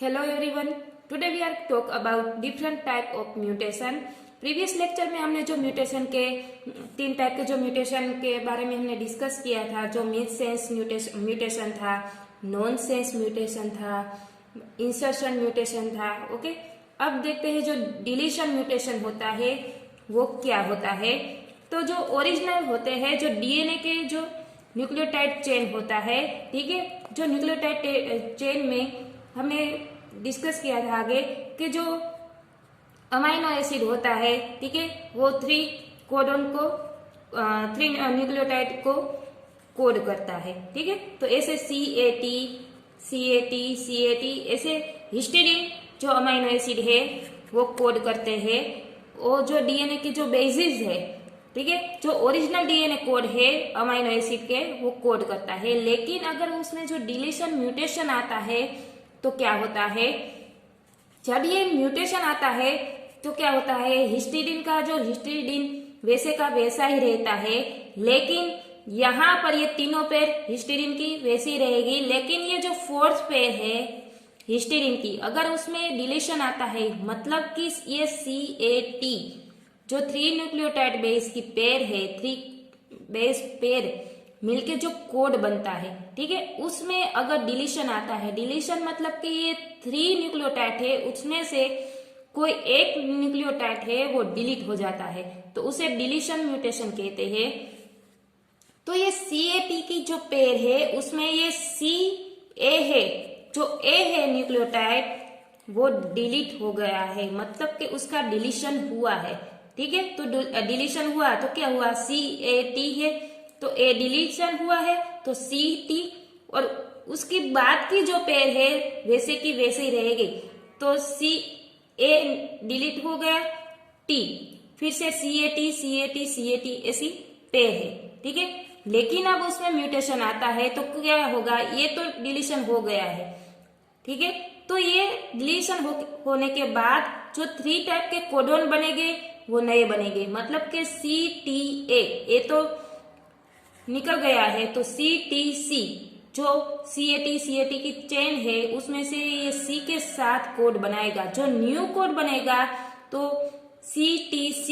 Hello everyone. Today we are talk about different type of mutation. Previous lecture में हमने जो mutation के तीन टाइप के जो म्यूटेशन के बारे में हमने डिस्कस किया था, जो मिड सेंस म्यूटेशन था, नॉन सेंस म्यूटेशन था, इंसर्शन म्यूटेशन था। ओके, अब देखते हैं जो डिलीशन म्यूटेशन होता है वो क्या होता है। तो जो ओरिजिनल होते हैं, जो डीएनए के जो न्यूक्लियोटाइड चेन होता है, ठीक है, जो न्यूक्लियोटाइड चेन में हमने डिस्कस किया था आगे कि जो अमाइनो एसिड होता है, ठीक है, वो थ्री न्यूक्लियोटाइड को कोड करता है, ठीक है। तो ऐसे सी ए टी ऐसे हिस्टीडीन जो अमाइनो एसिड है वो कोड करते हैं। और जो डीएनए के जो बेसिस है, ठीक है, जो ओरिजिनल डीएनए कोड है अमाइनो एसिड के, वो कोड करता है। लेकिन अगर उसमें जो डिलीशन म्यूटेशन आता है तो क्या होता है, जब ये म्यूटेशन आता है तो क्या होता है, हिस्टीडीन का जो हिस्टीडीन वैसे का वैसा ही रहता है, लेकिन यहाँ पर ये तीनों पेयर हिस्टीडीन की वैसी रहेगी। लेकिन ये जो फोर्थ पेयर है हिस्टीडीन की, अगर उसमें डिलीशन आता है, मतलब कि ये CAT जो थ्री न्यूक्लियोटाइड बेस की पेयर है, थ्री बेस पेयर मिलके जो कोड बनता है, ठीक है, उसमें अगर डिलीशन आता है, डिलीशन मतलब कि ये थ्री न्यूक्लियोटाइड है, उसमें से कोई एक न्यूक्लियोटाइड है वो डिलीट हो जाता है, तो उसे डिलीशन म्यूटेशन कहते हैं। तो ये CAT की जो पेयर है उसमें ये CA है, जो A है न्यूक्लियोटाइड वो डिलीट हो गया है, मतलब कि उसका डिलीशन हुआ है, ठीक है। तो डिलीशन हुआ तो क्या हुआ, CAT है तो A डिलीशन हुआ है तो CT, और उसकी बाद की जो पेयर है वैसे की वैसे ही रहेगी, तो A डिलीट हो गया, T फिर से CAT ऐसी पेयर है, ठीक है। लेकिन अब उसमें म्यूटेशन आता है तो क्या होगा, ये तो डिलीशन हो गया है, ठीक है। तो ये डिलीशन होने के बाद जो थ्री टाइप के कोडोन बनेंगे वो नए बनेंगे, मतलब कि CTA ये तो निकल गया है, तो CTC जो CAT की चेन है उसमें से ये C के साथ कोड बनाएगा, जो न्यू कोड बनेगा तो CTC,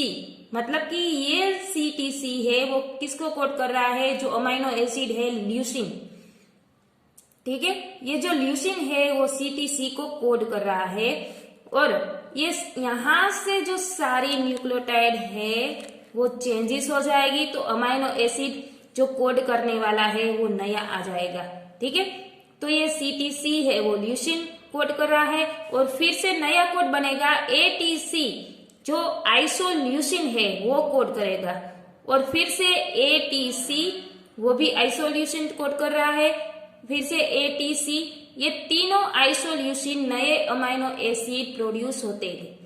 मतलब कि ये CTC है वो किसको कोड कर रहा है, जो अमाइनो एसिड है ल्यूसिन, ठीक है, ये जो ल्यूसिन है वो CTC को कोड कर रहा है। और ये यहां से जो सारी न्यूक्लियोटाइड है वो चेंजेस हो जाएगी, तो अमाइनो एसिड जो कोड करने वाला है वो नया आ जाएगा, ठीक है। तो ये CTC है वो ल्यूसिन कोड कर रहा है, और फिर से नया कोड बनेगा ATC जो आइसोल्यूसिन है वो कोड करेगा, और फिर से ATC वो भी आइसोल्यूसिन कोड कर रहा है, फिर से ATC, ये तीनों आइसोल्यूसिन नए अमाइनो एसिड प्रोड्यूस होते हैं,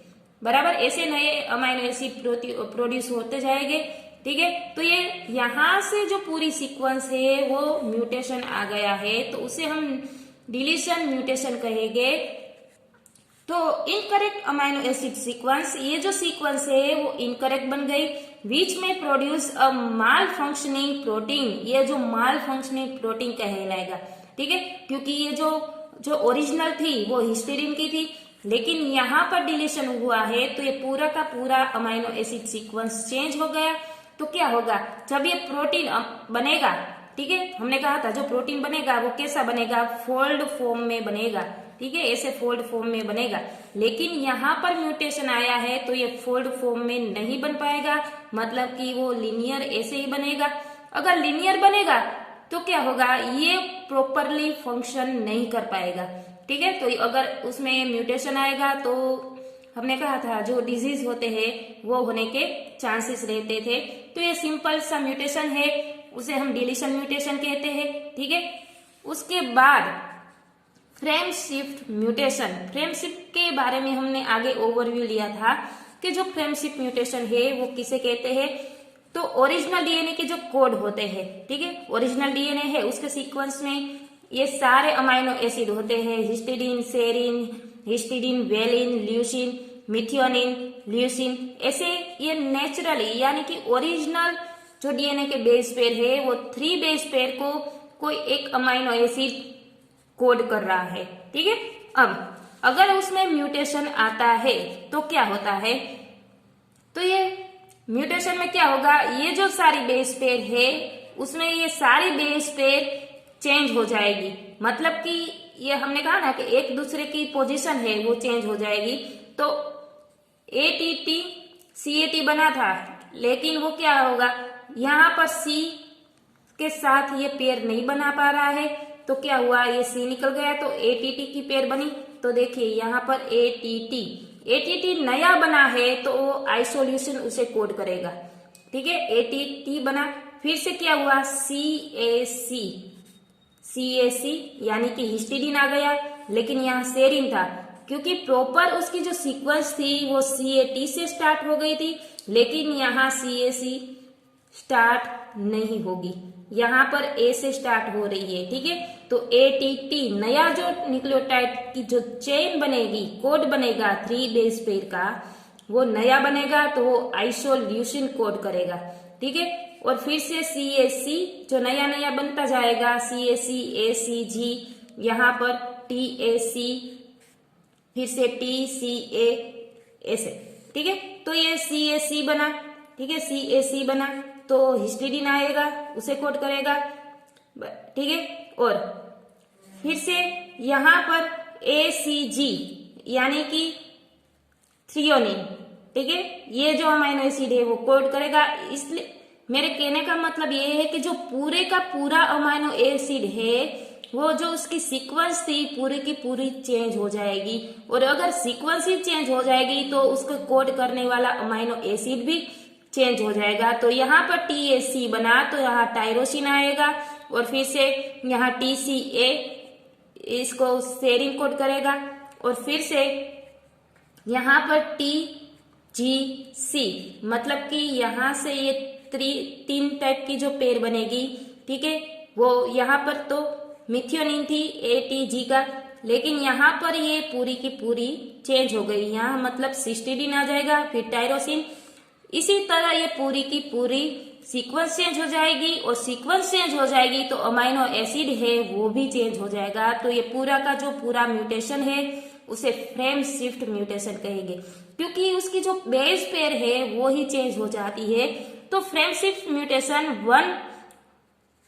बराबर, ऐसे नए अमाइनो एसिड प्रोड्यूस होते जाएंगे, ठीक है। तो ये यहां से जो पूरी सीक्वेंस है वो म्यूटेशन आ गया है, तो उसे हम डिलीशन म्यूटेशन कहेंगे। तो इनकरेक्ट अमाइनो एसिड सीक्वेंस, ये जो सीक्वेंस है वो इनकरेक्ट बन गई, बीच में produce a mall functioning protein, ये जो माल फंक्शनिंग प्रोटीन कहलाएगा, ठीक है, क्योंकि ये जो ओरिजिनल थी वो हिस्टीडीन की थी, लेकिन यहाँ पर डिलीशन हुआ है तो ये पूरा का पूरा अमाइनो एसिड सीक्वेंस चेंज हो गया। तो क्या होगा, जब ये प्रोटीन बनेगा, ठीक है, हमने कहा था जो प्रोटीन बनेगा वो कैसा बनेगा, फोल्ड फॉर्म में बनेगा, ठीक है, ऐसे फोल्ड फॉर्म में बनेगा। लेकिन यहाँ पर म्यूटेशन आया है तो ये फोल्ड फॉर्म में नहीं बन पाएगा, मतलब कि वो लिनियर ऐसे ही बनेगा। अगर लिनियर बनेगा तो क्या होगा, ये प्रॉपरली फंक्शन नहीं कर पाएगा, ठीक है। तो अगर उसमें म्यूटेशन आएगा तो हमने कहा था जो डिजीज होते हैं वो होने के चांसेस रहते थे। तो ये सिंपल सा म्यूटेशन है, उसे हम डिलीशन म्यूटेशन कहते हैं, ठीक है। उसके बाद frame shift mutation, frame shift के बारे में हमने आगे ओवरव्यू लिया था कि जो फ्रेम शिफ्ट म्यूटेशन है वो किसे कहते हैं। तो ओरिजिनल डीएनए के जो कोड होते हैं, ठीक है, ओरिजिनल डीएनए है उसके सीक्वेंस में ये सारे अमाइनो एसिड होते हैं, histidine, serine, histidine, valine, leucine, methionine, leucine, ऐसे ये नेचुरली यानी कि ओरिजिनल जो डीएनए के बेस पेयर है वो थ्री बेस पेयर को कोई एक अमाइनो एसिड कोड कर रहा है, ठीक है। अब अगर उसमें म्यूटेशन आता है तो क्या होता है, तो ये म्यूटेशन में क्या होगा, ये जो सारी बेस पेयर है उसमें ये सारी बेस पेयर चेंज हो जाएगी। मतलब कि ये हमने कहा ना कि एक दूसरे की पोजीशन है वो चेंज हो जाएगी। तो ATT CAT बना था, लेकिन वो क्या होगा, यहाँ पर C के साथ ये पेयर नहीं बना पा रहा है, तो क्या हुआ, ये C निकल गया तो ATT की पेयर बनी। तो देखिए यहाँ पर ATT नया बना है तो वो आइसोल्यूशन उसे कोड करेगा। ठीक है, ATT बना, फिर से क्या हुआ, CAC यानी कि हिस्टीडीन आ गया, लेकिन यहाँ सेरीन था, क्योंकि प्रॉपर उसकी जो सीक्वेंस थी वो CAT से स्टार्ट हो गई थी, लेकिन यहाँ CAC स्टार्ट नहीं होगी, यहाँ पर A से स्टार्ट हो रही है। ठीक है, तो ATT नया जो न्यूक्लियोटाइड की जो चेन बनेगी, कोड बनेगा 3 बेस पेयर का, वो नया बनेगा तो वो आइसोल्यूशन कोड करेगा। ठीक है, और फिर से CAC जो नया नया बनता जाएगा, CAC ACG, यहाँ पर TAC, फिर से TCA ऐसे। ठीक है, तो ये CAC बना। ठीक है, CAC बना तो हिस्टीडीन आएगा, उसे कोड करेगा। ठीक है, और फिर से यहाँ पर ACG यानी कि थ्रियोनिन। ठीक है, ये जो अमाइनो एसिड है वो कोड करेगा। इसलिए मेरे कहने का मतलब ये है कि जो पूरे का पूरा अमाइनो एसिड है वो जो उसकी सीक्वेंस थी पूरी की पूरी चेंज हो जाएगी, और अगर सीक्वेंस ही चेंज हो जाएगी तो उसको कोड करने वाला अमाइनो एसिड भी चेंज हो जाएगा। तो यहाँ पर TAC बना तो यहाँ टायरोसिन आएगा, और फिर से यहाँ TCA इसको सेरीन कोड करेगा, और फिर से यहाँ पर TGC, मतलब कि यहाँ से ये 3 टाइप की जो पेयर बनेगी। ठीक है, वो यहाँ पर तो मिथियोनिन थी ATG का, लेकिन यहाँ पर ये पूरी की पूरी चेंज हो गई, यहाँ मतलब सिस्टीडीन आ जाएगा, फिर टायरोसिन। इसी तरह ये पूरी की पूरी सीक्वेंस चेंज हो जाएगी, और सीक्वेंस चेंज हो जाएगी तो अमाइनो एसिड है वो भी चेंज हो जाएगा। तो ये पूरा का जो पूरा म्यूटेशन है उसे फ्रेम शिफ्ट म्यूटेशन कहेंगे, क्योंकि उसकी जो बेस पेयर है वो ही चेंज हो जाती है। तो frame shift mutation 1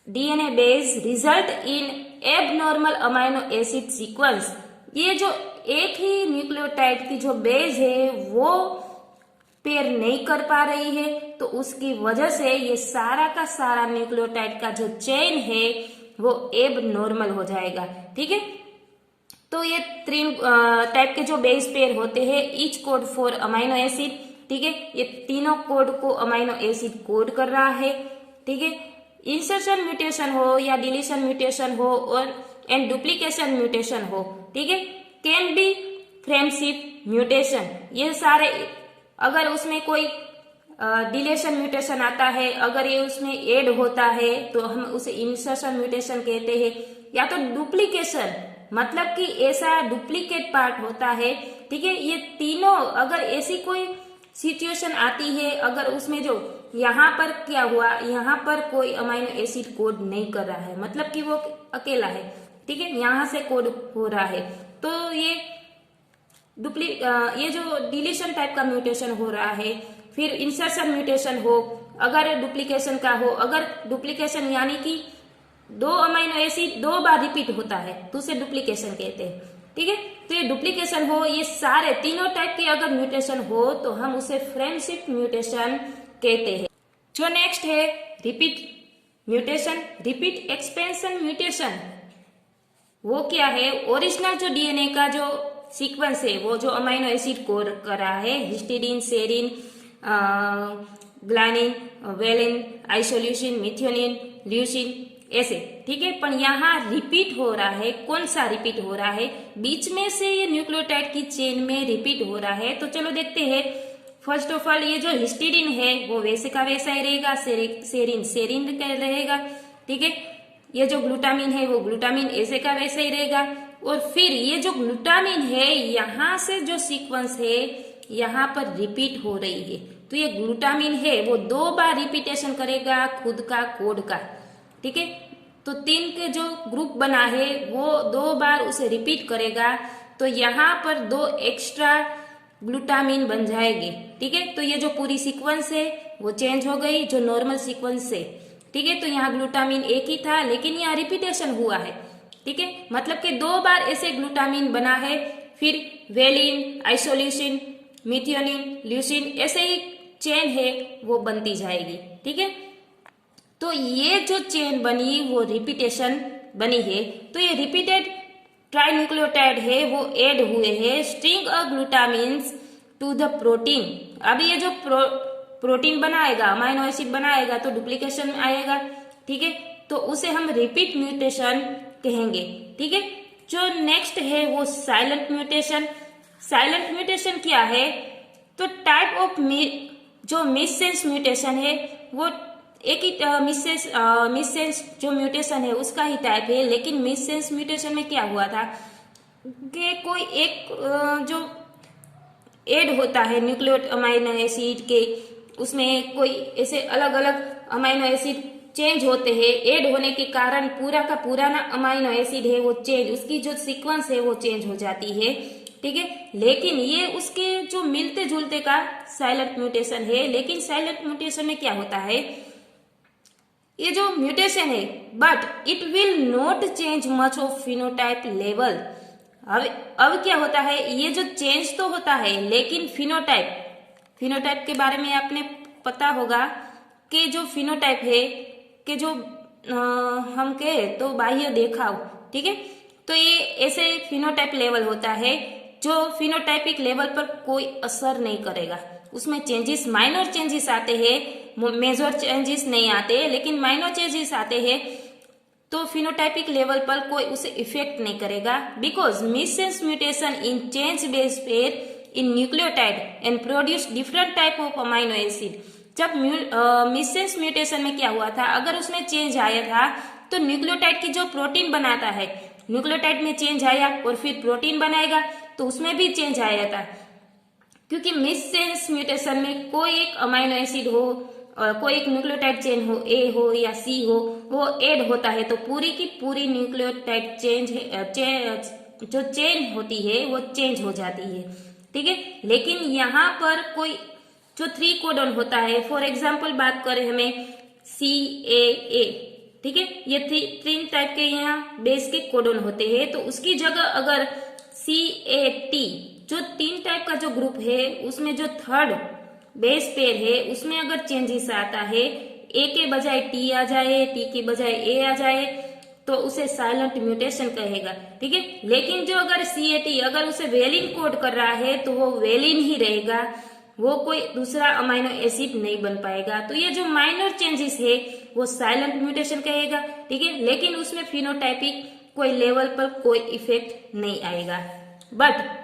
DNA base result in abnormal amino acid sequence. ये जो एक ही न्यूक्लियोटाइड की जो बेस है वो पेयर नहीं कर पा रही है, तो उसकी वजह से ये सारा का सारा न्यूक्लियोटाइड का जो चेन है वो एबनॉर्मल हो जाएगा। ठीक है, तो ये 3 टाइप के जो बेस पेयर होते हैं, each code for amino acid. ठीक है, ये तीनों कोड को अमाइनो एसिड कोड कर रहा है। ठीक है, इंसर्शन म्यूटेशन हो या डिलीशन म्यूटेशन हो और एंड डुप्लीकेशन म्यूटेशन हो, ठीक है, can be frame shift mutation. ये सारे, अगर उसमें कोई डिलेशन म्यूटेशन आता है, अगर ये उसमें ऐड होता है तो हम उसे इंसर्शन म्यूटेशन कहते हैं, या तो डुप्लीकेशन, मतलब कि ऐसा डुप्लीकेट पार्ट होता है। ठीक है, ये तीनों अगर ऐसी कोई सिचुएशन आती है, अगर उसमें जो यहाँ पर क्या हुआ, यहाँ पर कोई अमाइनो एसिड कोड नहीं कर रहा है, मतलब कि वो अकेला है। ठीक है, यहाँ से कोड हो रहा है, तो ये ये जो डिलीशन टाइप का म्यूटेशन हो रहा है। फिर इंसर्शन म्यूटेशन हो, अगर डुप्लीकेशन का हो, अगर डुप्लीकेशन यानी कि 2 अमाइनो एसिड 2 बार रिपीट होता है तो उसे डुप्लीकेशन कहते हैं। ठीक है, तो ये डुप्लीकेशन हो, ये सारे तीनों टाइप के अगर म्यूटेशन हो तो हम उसे फ्रेम शिफ्ट म्यूटेशन कहते हैं। जो नेक्स्ट है repeat mutation, repeat expansion mutation. वो क्या है, ओरिजिनल जो डीएनए का जो सीक्वेंस है, वो जो अमाइनो एसिड कोड कर रहा है, हिस्टीडीन, सेरीन, ग्लानिन, वेलिन, आइसोल्यूसिन, मिथियोनिन, ल्यूसिन, ऐसे। ठीक है, पर यहाँ रिपीट हो रहा है। कौन सा रिपीट हो रहा है, बीच में से ये न्यूक्लियोटाइड की चेन में रिपीट हो रहा है। तो चलो देखते हैं। फर्स्ट ऑफ ऑल, ये जो हिस्टीडीन है वो वैसे का वैसा ही रहेगा, सेरीन सेरीन का रहेगा। ठीक है, ये जो ग्लूटामिन है वो ग्लूटामिन ऐसे का वैसा ही रहेगा। और फिर ये जो ग्लूटामिन है, यहाँ से जो सीक्वेंस है यहाँ पर रिपीट हो रही है, तो ये ग्लूटामिन है वो 2 बार रिपीटेशन करेगा खुद का कोड का। ठीक है, तो 3 के जो ग्रुप बना है वो 2 बार उसे रिपीट करेगा। तो यहाँ पर 2 एक्स्ट्रा ग्लूटामिन बन जाएगी। ठीक है, तो ये जो पूरी सीक्वेंस है वो चेंज हो गई, जो नॉर्मल सीक्वेंस है। ठीक है, तो यहाँ ग्लूटामिन एक ही था लेकिन यहाँ रिपीटेशन हुआ है। ठीक है, मतलब कि 2 बार ऐसे ग्लूटामिन बना है, फिर वेलिन, आइसोल्यूसिन, मिथियोनिन, ल्यूसिन, ऐसे ही चेन है वो बनती जाएगी। ठीक है, तो ये जो चेन बनी वो रिपीटेशन बनी है। तो ये रिपीटेड ट्राइन्यूक्लियोटाइड है वो ऐड हुए हैं string of glutamines to the protein. अब ये जो प्रोटीन बनाएगा, अमाइनो एसिड बनाएगा तो डुप्लीकेशन आएगा। ठीक है, तो उसे हम रिपीट म्यूटेशन कहेंगे। ठीक है, जो नेक्स्ट है वो साइलेंट म्यूटेशन। साइलेंट म्यूटेशन क्या है? तो टाइप ऑफ जो मिससेंस म्यूटेशन है वो एक ही मिससेंस जो म्यूटेशन है उसका ही टाइप है, लेकिन मिससेंस म्यूटेशन में क्या हुआ था कि कोई एक जो ऐड होता है न्यूक्लियोटाइड अमाइनो एसिड के, उसमें कोई ऐसे अलग अलग अमाइनो एसिड चेंज होते हैं। ऐड होने के कारण पूरा का पूरा ना अमाइनो एसिड है वो चेंज, उसकी जो सीक्वेंस है वो चेंज हो जाती है। ठीक है, लेकिन ये उसके जो मिलते जुलते का साइलेंट म्यूटेशन है। लेकिन साइलेंट म्यूटेशन में क्या होता है, ये जो म्यूटेशन है but it will not change much of phenotype level. अब क्या होता है, ये जो चेंज तो होता है लेकिन फिनोटाइप के बारे में आपने पता होगा कि जो फिनोटाइप है कि जो हम कहे तो बाह्य देखाव। ठीक है, तो ये ऐसे फिनोटाइप लेवल होता है जो फिनोटाइपिक लेवल पर कोई असर नहीं करेगा। उसमें चेंजेस, माइनर चेंजेस आते हैं, मेजर चेंजेस नहीं आते, लेकिन माइनर चेंजेस आते हैं तो फिनोटाइपिक लेवल पर कोई उसे इफेक्ट नहीं करेगा। Because missense mutation in change base pair in nucleotide and produce different type of amino acid. जब मिससेंस म्यूटेशन में क्या हुआ था, अगर उसमें चेंज आया था तो न्यूक्लियोटाइड की जो प्रोटीन बनाता है, न्यूक्लियोटाइड में चेंज आया और फिर प्रोटीन बनाएगा तो उसमें भी चेंज आया था। क्योंकि मिससेंस म्यूटेशन में कोई एक अमाइनो एसिड हो और कोई एक न्यूक्लियोटाइड चेन हो, ए हो या सी हो, वो ऐड होता है तो पूरी की पूरी न्यूक्लियोटाइड जो चेन होती है वो चेंज हो जाती है। ठीक है, लेकिन यहाँ पर कोई जो 3 कोडन होता है, फॉर एग्जाम्पल बात करें हमें CAA। ठीक है, ये 3 टाइप के यहाँ बेस के कोडन होते हैं, तो उसकी जगह अगर CAT, जो 3 टाइप का जो ग्रुप है उसमें जो 3rd बेस पेयर है उसमें अगर चेंजेस आता है, ए के बजाय टी आ जाए, टी के बजाय ए आ जाए, तो उसे साइलेंट म्यूटेशन कहेगा। ठीक है, लेकिन जो अगर CAT अगर उसे वेलिन कोड कर रहा है तो वो वेलिन ही रहेगा, वो कोई दूसरा अमाइनो एसिड नहीं बन पाएगा। तो ये जो माइनर चेंजेस है वो साइलेंट म्यूटेशन कहेगा। ठीक है, लेकिन उसमें फिनोटाइपिक कोई लेवल पर कोई इफेक्ट नहीं आएगा। बट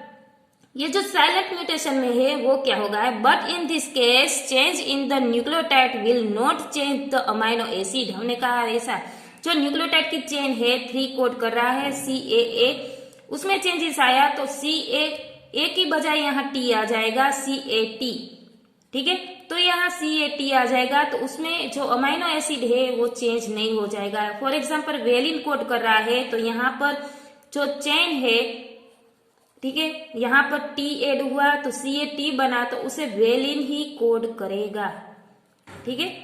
ये जो साइलेंट म्यूटेशन में है वो क्या होगा, but in this case change in the nucleotide will not change the amino acid. हमने कहा ऐसा, जो न्यूक्लियोटाइड की चेन है 3 कोड कर रहा है CAA, उसमें चेंजेस आया तो CA की बजाय यहाँ T आ जाएगा, CAT। ठीक है, तो यहाँ CAT आ जाएगा तो उसमें जो अमाइनो एसिड है वो चेंज नहीं हो जाएगा। फॉर एग्जाम्पल वेलिन कोड कर रहा है तो यहाँ पर जो चेन है, ठीक है, यहाँ पर T ऐड हुआ तो CAT बना तो उसे वेलिन ही कोड करेगा। ठीक है,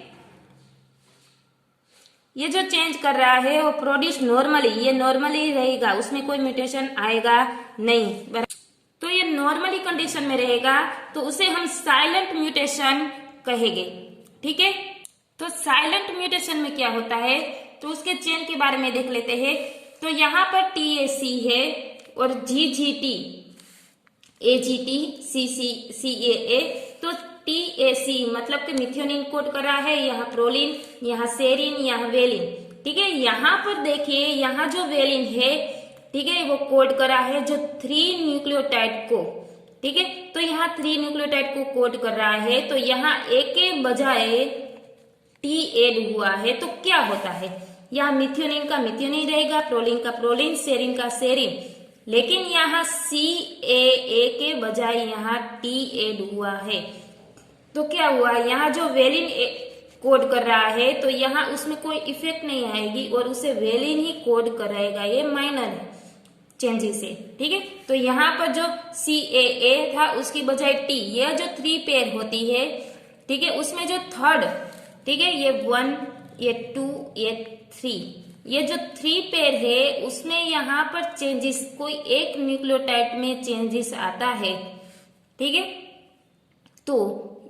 ये जो चेंज कर रहा है वो प्रोड्यूस नॉर्मली, ये नॉर्मली रहेगा, उसमें कोई म्यूटेशन आएगा नहीं। तो ये नॉर्मली कंडीशन में रहेगा तो उसे हम साइलेंट म्यूटेशन कहेंगे। ठीक है, तो साइलेंट म्यूटेशन में क्या होता है तो उसके चेन के बारे में देख लेते हैं। तो यहाँ पर TAC है और GGT, AGT, CAA। तो TAC मतलब कि मिथियोनिन कोड कर रहा है, यहाँ प्रोलिन, यहाँ सेरिन, यहाँ वेलिन। ठीक है, यहाँ पर देखिए यहाँ जो वेलिन है, ठीक है, वो कोड करा है जो 3 न्यूक्लियोटाइड को। ठीक है, तो यहाँ 3 न्यूक्लियोटाइड को कोड कर रहा है, तो यहाँ A के बजाय T ऐड हुआ है तो क्या होता है, यहाँ मिथियोनिन का मिथियोनिन रहेगा, प्रोलिन का प्रोलिन, सेरिन का सेरिन। लेकिन यहाँ CAA के बजाय यहाँ T ऐड हुआ है तो क्या हुआ, यहाँ जो वेलिन कोड कर रहा है तो यहाँ उसमें कोई इफेक्ट नहीं आएगी और उसे वेलिन ही कोड कराएगा, ये माइनर है। चेंजेस है, ठीक है। तो यहाँ पर जो CAA था उसकी बजाय T, यह जो 3 पेयर होती है, ठीक है, उसमें जो थर्ड, ठीक है, ये 1, ये 2, ये 3, ये जो 3 पेयर है उसमें यहाँ पर चेंजेस, कोई एक न्यूक्लियोटाइड में चेंजेस आता है, ठीक है। तो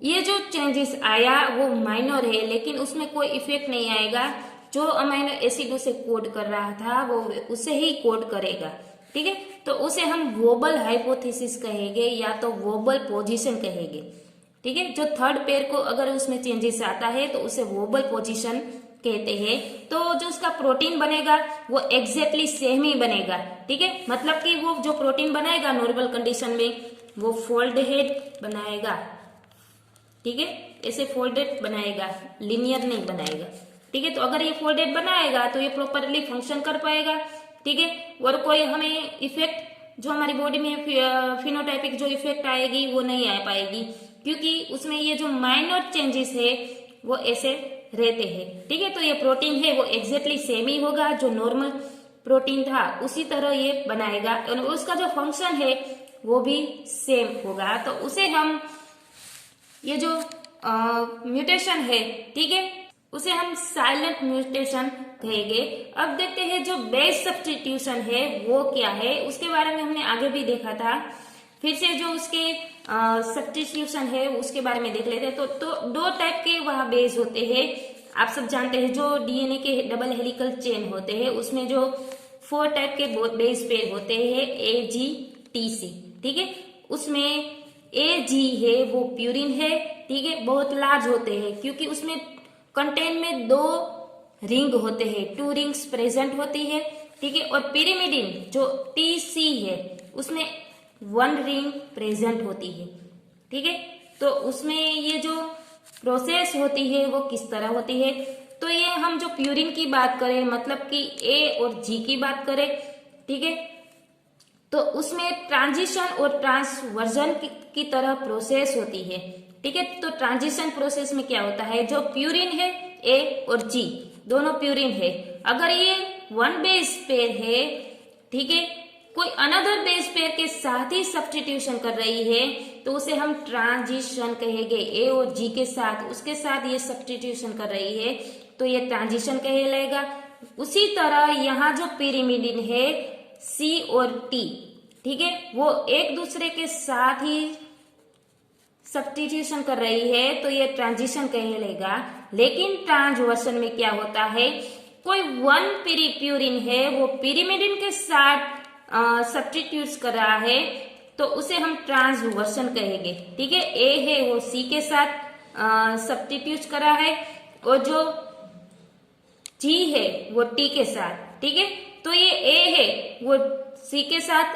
ये जो चेंजेस आया वो माइनर है, लेकिन उसमें कोई इफेक्ट नहीं आएगा। जो अमाइनो एसिड उसे कोड कर रहा था वो उसे ही कोड करेगा, ठीक है। तो उसे हम वोबल हाइपोथेसिस कहेंगे या तो वोबल पोजीशन कहेंगे, ठीक है। जो थर्ड पेयर को अगर उसमें चेंजेस आता है तो उसे वोबल पोजीशन कहते हैं। तो जो उसका प्रोटीन बनेगा वो एग्जैक्टली सेम ही बनेगा, ठीक है। मतलब कि वो जो प्रोटीन बनाएगा नॉर्मल कंडीशन में वो फोल्डेड बनाएगा, ठीक है, ऐसे फोल्डेड बनाएगा, लिनियर नहीं बनाएगा, ठीक है। तो अगर ये फोल्डेड बनाएगा तो ये प्रॉपरली फंक्शन कर पाएगा, ठीक है। और कोई हमें इफेक्ट जो हमारी बॉडी में फिनोटाइपिक जो इफेक्ट आएगी वो नहीं आ पाएगी, क्योंकि उसमें ये जो माइनर चेंजेस है वो ऐसे रहते हैं, ठीक है। तो ये प्रोटीन है वो एग्जैक्टली सेम ही होगा, जो नॉर्मल प्रोटीन था उसी तरह ये बनाएगा, और उसका जो फंक्शन है वो भी सेम होगा। तो उसे हम ये जो म्यूटेशन है, ठीक है, उसे हम साइलेंट म्यूटेशन कहेंगे। अब देखते हैं जो बेस सब्स्टिट्यूशन है वो क्या है, उसके बारे में हमने आगे भी देखा था। फिर से जो उसके सब्स्टिट्यूशन है उसके बारे में देख लेते हैं। तो 2 टाइप के वहाँ बेस होते हैं, आप सब जानते हैं। जो DNA के डबल हेलिकल चेन होते हैं उसमें जो 4 टाइप के बेस पेयर होते हैं AGTC, ठीक है। उसमें AG है वो प्यूरिन है, ठीक है, बहुत लार्ज होते हैं क्योंकि उसमें कंटेन में 2 रिंग होते हैं, 2 रिंग्स प्रेजेंट होती है, ठीक है। और पिरिमिडिन जो TC है उसमें 1 रिंग प्रेजेंट होती है, ठीक है। तो उसमें ये जो प्रोसेस होती है वो किस तरह होती है, तो ये हम जो प्यूरिन की बात करें, मतलब कि A और G की बात करें, ठीक है, तो उसमें ट्रांजिशन और ट्रांसवर्जन की तरह प्रोसेस होती है, ठीक है। तो ट्रांजिशन प्रोसेस में क्या होता है, जो प्यूरिन है A और G दोनों प्यूरिन है, अगर ये 1 बेस पेयर है, ठीक है, कोई अनदर बेस पेयर के साथ ही सब्स्टिट्यूशन कर रही है तो उसे हम ट्रांजिशन कहेंगे। A और G के साथ, उसके साथ ये सब्स्टिट्यूशन कर रही है तो ये ट्रांजिशन कहलाएगा। उसी तरह यहाँ जो पिरिमिडिन है C और T, ठीक है, वो एक दूसरे के साथ ही सब्स्टिट्यूशन कर रही है तो ये ट्रांजिशन कहलाएगा। लेकिन ट्रांसवर्सन में क्या होता है, कोई 1 प्यूरिन है वो पिरिमिडिन के साथ सब्स्टिट्यूट कर रहा है तो उसे हम ट्रांसवर्सन कहेंगे, ठीक है। A है वो C के साथ सब्स्टिट्यूट कर रहा है और जो G है वो T के साथ, ठीक है। तो ये A है वो C के साथ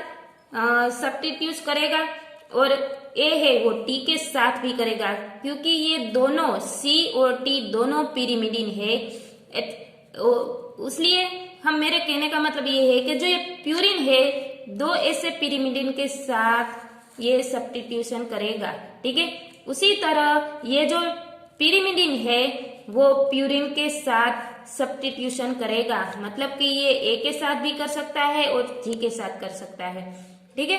सब्स्टिट्यूट करेगा और A है वो T के साथ भी करेगा, क्योंकि ये दोनों C और T दोनों पिरिमिडिन है। इसलिए हम, मेरे कहने का मतलब ये है कि जो ये प्यूरिन है 2 ऐसे पिरिमिडिन के साथ ये सब्स्टिट्यूशन करेगा, ठीक है। उसी तरह ये जो पिरिमिडिन है वो प्यूरिन के साथ सब्स्टिट्यूशन करेगा, मतलब कि ये A के साथ भी कर सकता है और G के साथ कर सकता है, ठीक है।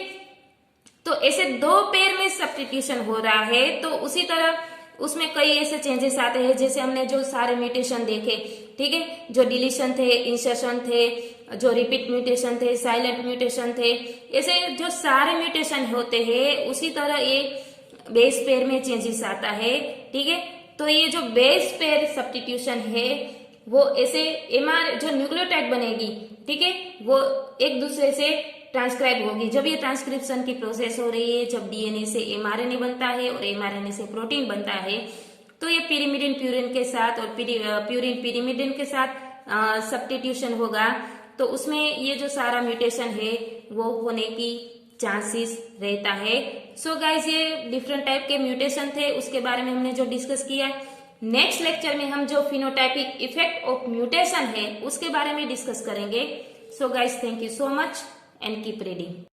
तो ऐसे 2 पेयर में सब्स्टिट्यूशन हो रहा है। तो उसी तरह उसमें कई ऐसे चेंजेस आते हैं, जैसे हमने जो सारे म्यूटेशन देखे, ठीक है, जो डिलीशन थे, इंसर्शन थे, जो रिपीट म्यूटेशन थे, साइलेंट म्यूटेशन थे, ऐसे जो सारे म्यूटेशन होते हैं उसी तरह ये बेस पेयर में चेंजेस आता है, ठीक है। तो ये जो बेस पेयर सब्स्टिट्यूशन है वो ऐसे जो न्यूक्लियोटाइड बनेगी, ठीक है, वो एक दूसरे से ट्रांसक्राइब होगी। जब ये ट्रांसक्रिप्शन की प्रोसेस हो रही है, जब DNA से mRNA बनता है और mRNA से प्रोटीन बनता है, तो ये पिरिमिडिन प्यूरिन के साथ और प्यूरिन पिरिमिडिन के साथ सब्स्टिट्यूशन होगा, तो उसमें ये जो सारा म्यूटेशन है वो होने की चांसेस रहता है। सो गाइस, ये डिफरेंट टाइप के म्यूटेशन थे, उसके बारे में हमने जो डिस्कस किया। नेक्स्ट लेक्चर में हम जो फिनोटाइपिक इफेक्ट ऑफ म्यूटेशन है उसके बारे में डिस्कस करेंगे। So guys, thank you so much and keep reading.